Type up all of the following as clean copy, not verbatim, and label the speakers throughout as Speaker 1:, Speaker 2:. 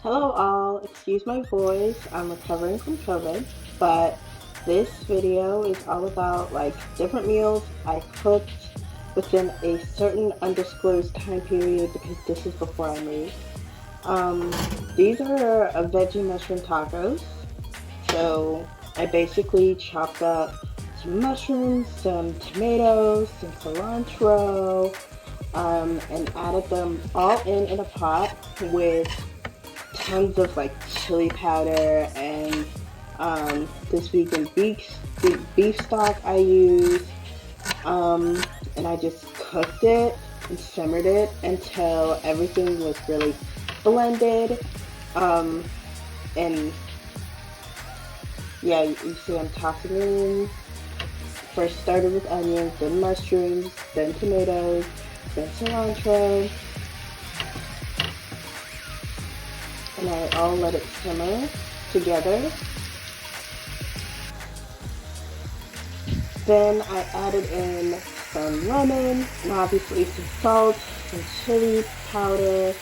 Speaker 1: Hello all, excuse my voice, I'm recovering from COVID, but this video is all about different meals I cooked within a certain undisclosed time period because this is before I moved. Um, these are veggie mushroom tacos. So I basically chopped up some mushrooms, some tomatoes, some cilantro, and added them all in a pot with tons of chili powder and this vegan beef stock I use. And I just cooked it and simmered it until everything was really blended. Um, and yeah, you see I'm tossing in. First started with onions, then mushrooms, then tomatoes, then cilantro, and I all let it simmer together. Then I added in some lemon and obviously some salt, some chili powder,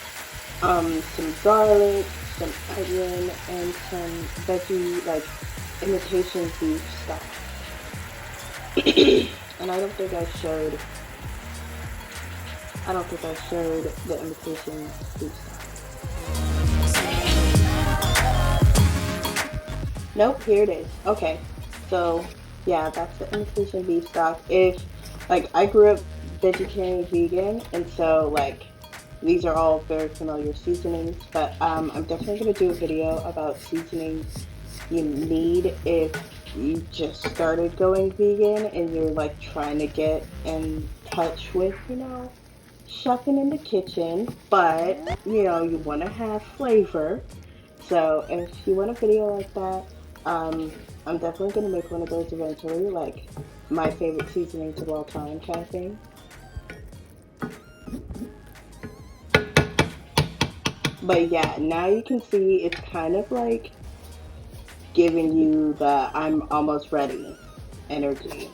Speaker 1: some garlic, some onion, and some veggie imitation beef stock. And I don't think I showed the imitation beef stock. Nope, here it is. Okay, so yeah, that's the imitation beef stock. If I grew up vegetarian vegan, and so these are all very familiar seasonings, but I'm definitely gonna do a video about seasonings you need if you just started going vegan and you're trying to get in touch with, chefing in the kitchen, but you want to have flavor. So if you want a video like that, I'm definitely gonna make one of those eventually, like my favorite seasonings of all time kind of thing. But yeah, now you can see it's kind of giving you the I'm almost ready energy.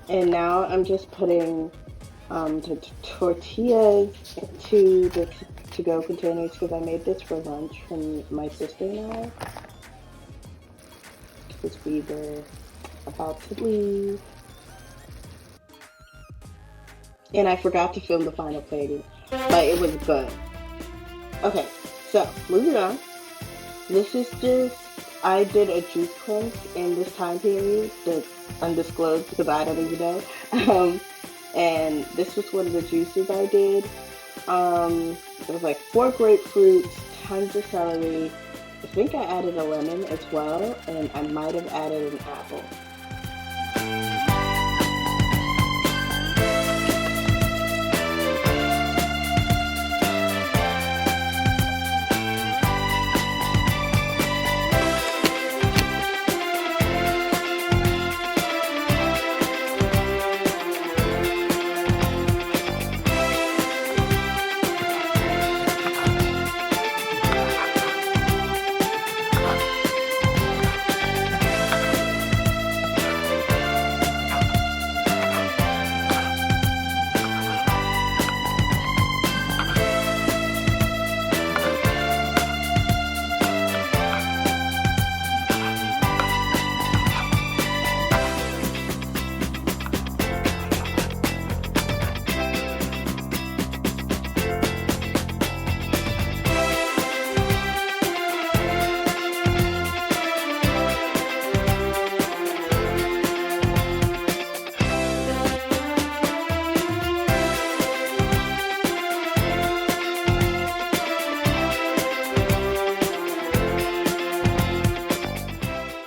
Speaker 1: And now I'm just putting the tortillas into the to-go containers because I made this for lunch from my sister and I. Because we were about to leave. And I forgot to film the final plating, but it was good. Okay, so moving on. This is just, I did a juice cleanse in this time period that's undisclosed because I don't even know. And this was one of the juices I did. It was 4 grapefruits, tons of celery. I think I added a lemon as well, and I might have added an apple.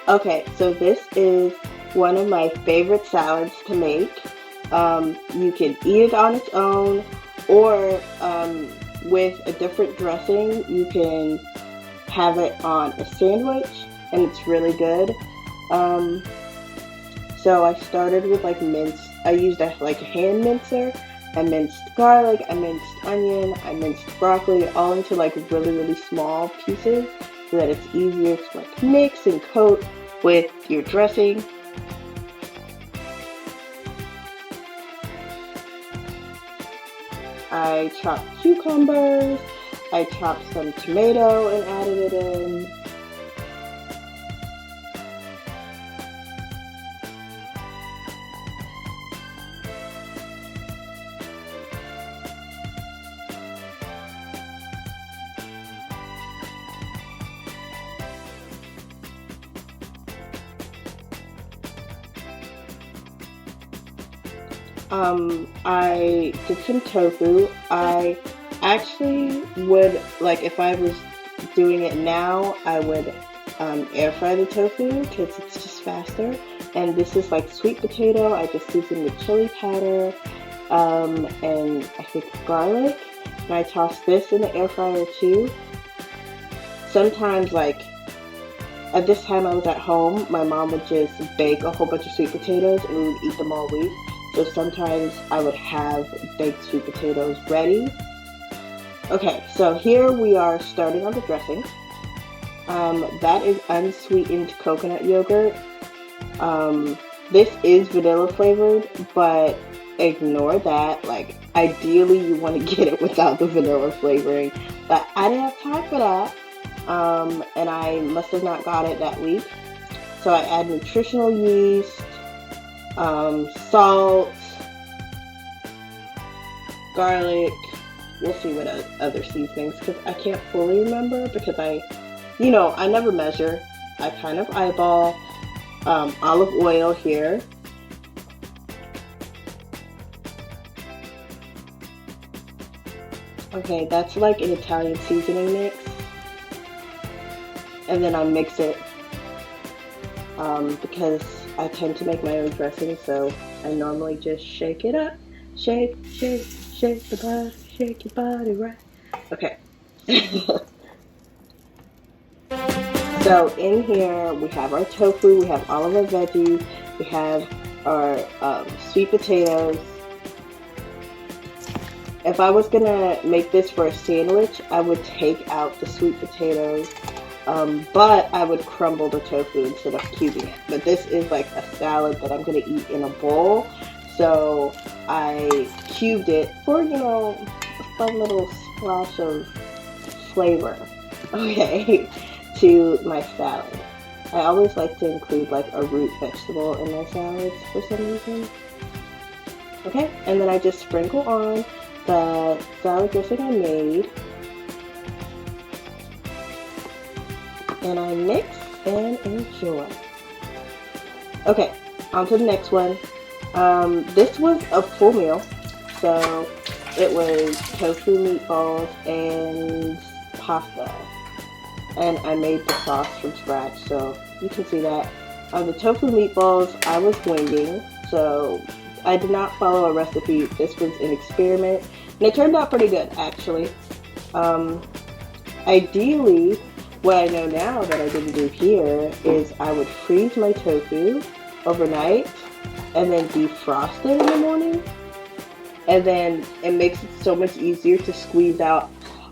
Speaker 1: Okay, so this is one of my favorite salads to make. You can eat it on its own, or with a different dressing, you can have it on a sandwich, and it's really good. Um, so I started with minced. I used a hand mincer. I minced garlic. I minced onion. I minced broccoli, all into really small pieces, so that it's easier to mix and coat with your dressing. I chopped cucumbers, I chopped some tomato and added it in. I did some tofu. I actually would, like, if I was doing it now, I would air fry the tofu because it's just faster. And this is like sweet potato. I just seasoned with chili powder and I think garlic. And I toss this in the air fryer too. Sometimes, like, at this time I was at home, my mom would just bake a whole bunch of sweet potatoes and we would eat them all week. So sometimes I would have baked sweet potatoes ready. Okay, so here we are starting on the dressing. That is unsweetened coconut yogurt. This is vanilla flavored, but ignore that. Like, ideally you want to get it without the vanilla flavoring, but I didn't have time for that. And I must have not got it that week. So I add nutritional yeast, salt, garlic. We'll see what other seasonings, because I can't fully remember because I never measure. I kind of eyeball. Olive oil here. Okay, that's like an Italian seasoning mix. And then I mix it because I tend to make my own dressing, so I normally just shake it up. Shake, shake, shake the body, shake your body right. Okay. So in here we have our tofu, we have all of our veggies, we have our sweet potatoes. If I was gonna make this for a sandwich, I would take out the sweet potatoes, but I would crumble the tofu instead of cubing it. But this is like a salad that I'm gonna eat in a bowl, so I cubed it for, a fun little splash of flavor, okay, to my salad. I always like to include like a root vegetable in my salads for some reason. Okay, and then I just sprinkle on the salad dressing I made, and I mix and enjoy. Okay, on to the next one. This was a full meal, so it was tofu meatballs and pasta, and I made the sauce from scratch, so you can see that. The tofu meatballs I was winging, so I did not follow a recipe. This was an experiment, and it turned out pretty good, actually. Ideally, what I know now that I didn't do here is I would freeze my tofu overnight and then defrost it in the morning, and then it makes it so much easier to squeeze out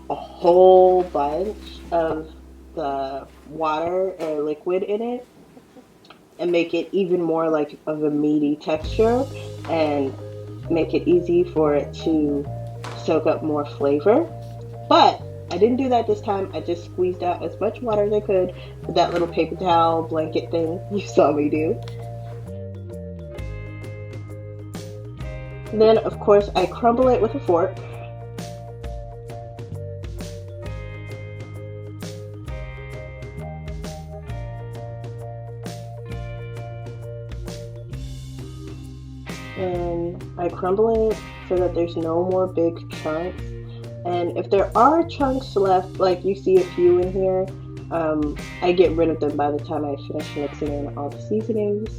Speaker 1: a whole bunch of the water or liquid in it and make it even more like of a meaty texture and make it easy for it to soak up more flavor. But I didn't do that this time. I just squeezed out as much water as I could with that little paper towel blanket thing you saw me do. Then, of course, I crumble it with a fork. And I crumble it so that there's no more big chunks. And if there are chunks left, like you see a few in here, I get rid of them by the time I finish mixing in all the seasonings.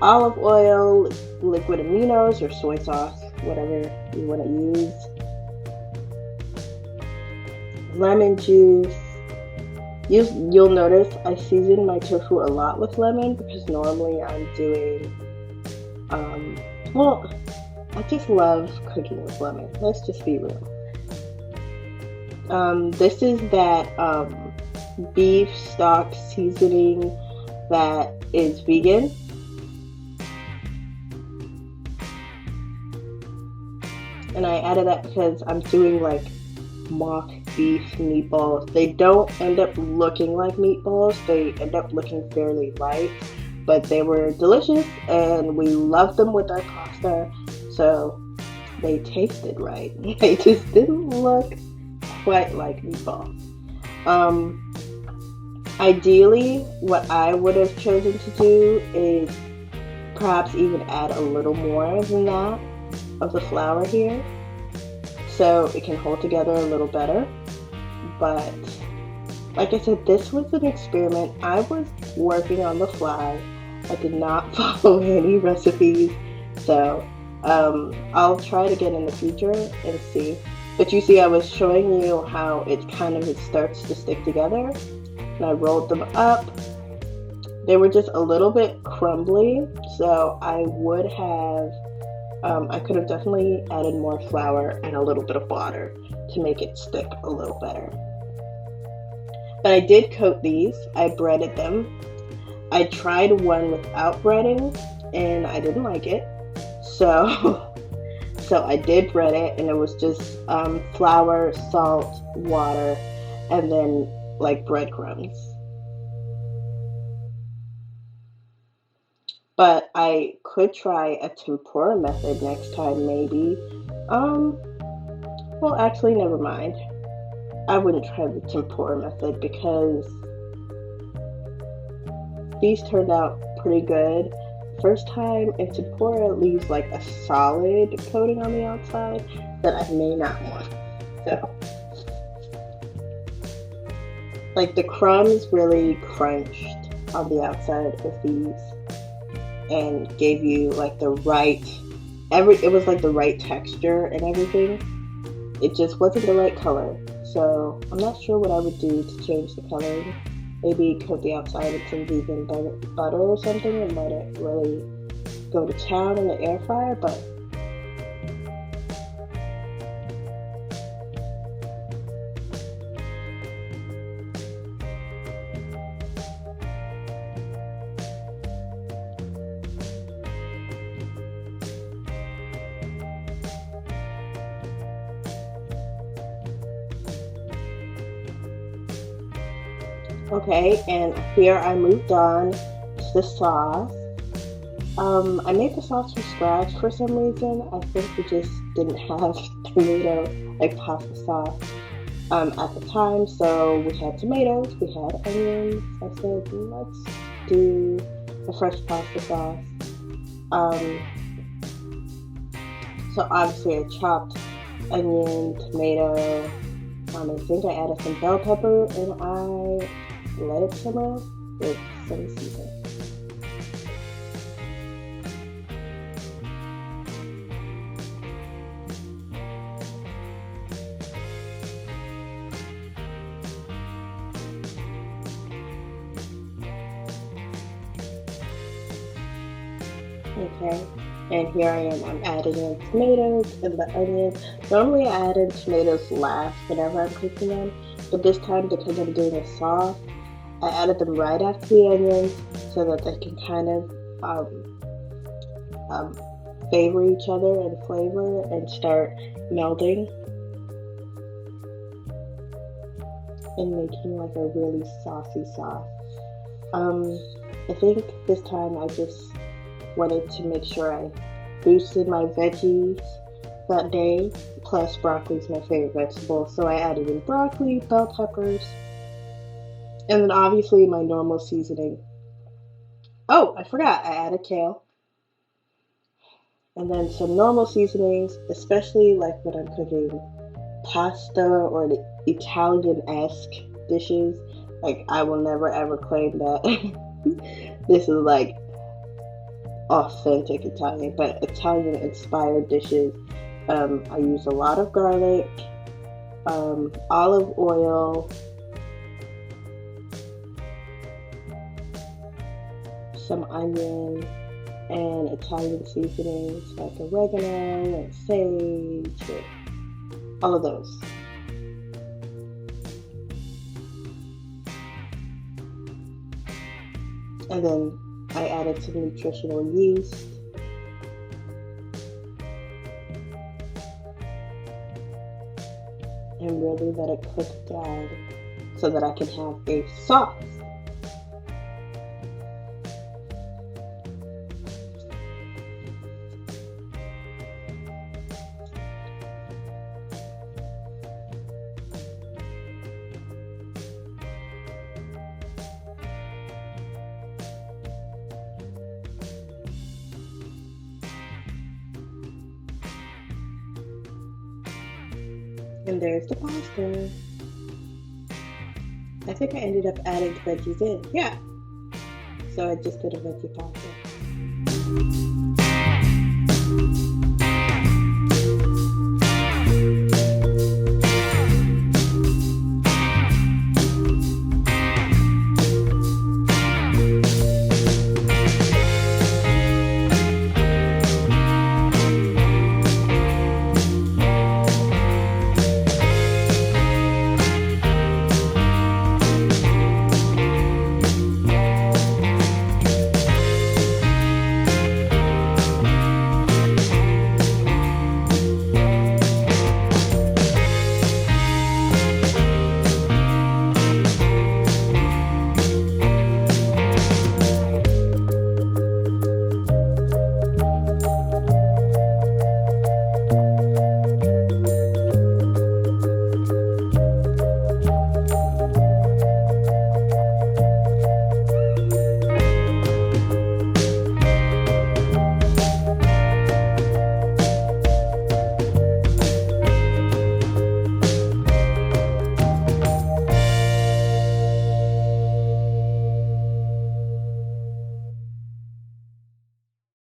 Speaker 1: Olive oil, liquid aminos, or soy sauce, whatever you want to use. Lemon juice. You'll notice I season my tofu a lot with lemon because normally I'm doing, well, I just love cooking with lemon. Let's just be real. This is that beef stock seasoning that is vegan. And I added that because I'm doing like mock beef meatballs. They don't end up looking like meatballs. They end up looking fairly light, but they were delicious and we loved them with our pasta. So they tasted right. They just didn't look quite like meatballs. Ideally, what I would have chosen to do is perhaps even add a little more than that of the flour here, so it can hold together a little better. But like I said, this was an experiment. I was working on the fly. I did not follow any recipes, so I'll try it again in the future and see. But you see, I was showing you how it starts to stick together, and I rolled them up. They were just a little bit crumbly, so I could have definitely added more flour and a little bit of water to make it stick a little better. But I did coat these. I breaded them. I tried one without breading, and I didn't like it. So I did bread it, and it was just flour, salt, water, and then like breadcrumbs. But I could try a tempura method next time, maybe. Well, actually, never mind. I wouldn't try the tempura method because these turned out pretty good. First time, and tempura leaves like a solid coating on the outside that I may not want. So, like the crumbs really crunched on the outside of these and gave you like the right, it was like the right texture and everything. It just wasn't the right color. So I'm not sure what I would do to change the coloring. Maybe coat the outside with some vegan butter or something and let it really go to town in the air fryer, but okay, and here I moved on to the sauce. I made the sauce from scratch for some reason. I think we just didn't have tomato, like pasta sauce, at the time. So we had tomatoes, we had onions. I said, let's do the fresh pasta sauce. So obviously I chopped onion, tomato. I think I added some bell pepper, and I let it simmer with some seasoning. Okay, and here I am. I'm adding in tomatoes and the onions. Normally I add in tomatoes last whenever I'm cooking them, but this time because I'm doing a sauce, I added them right after the onions so that they can kind of favor each other and flavor and start melding and making like a really saucy sauce. I think this time I just wanted to make sure I boosted my veggies that day. Plus broccoli is my favorite vegetable, so I added in broccoli, bell peppers, and then obviously my normal seasoning. Oh, I forgot, I added kale. And then some normal seasonings, especially like when I'm cooking pasta or the Italian-esque dishes. Like, I will never ever claim that this is like authentic Italian, but Italian-inspired dishes. I use a lot of garlic, olive oil, some onion, and Italian seasonings like oregano and sage, and all of those. And then I added some nutritional yeast. and really let it cook down so that I can have a sauce. And there's the pasta. I think I ended up adding veggies in. Yeah. So I just did a veggie pasta.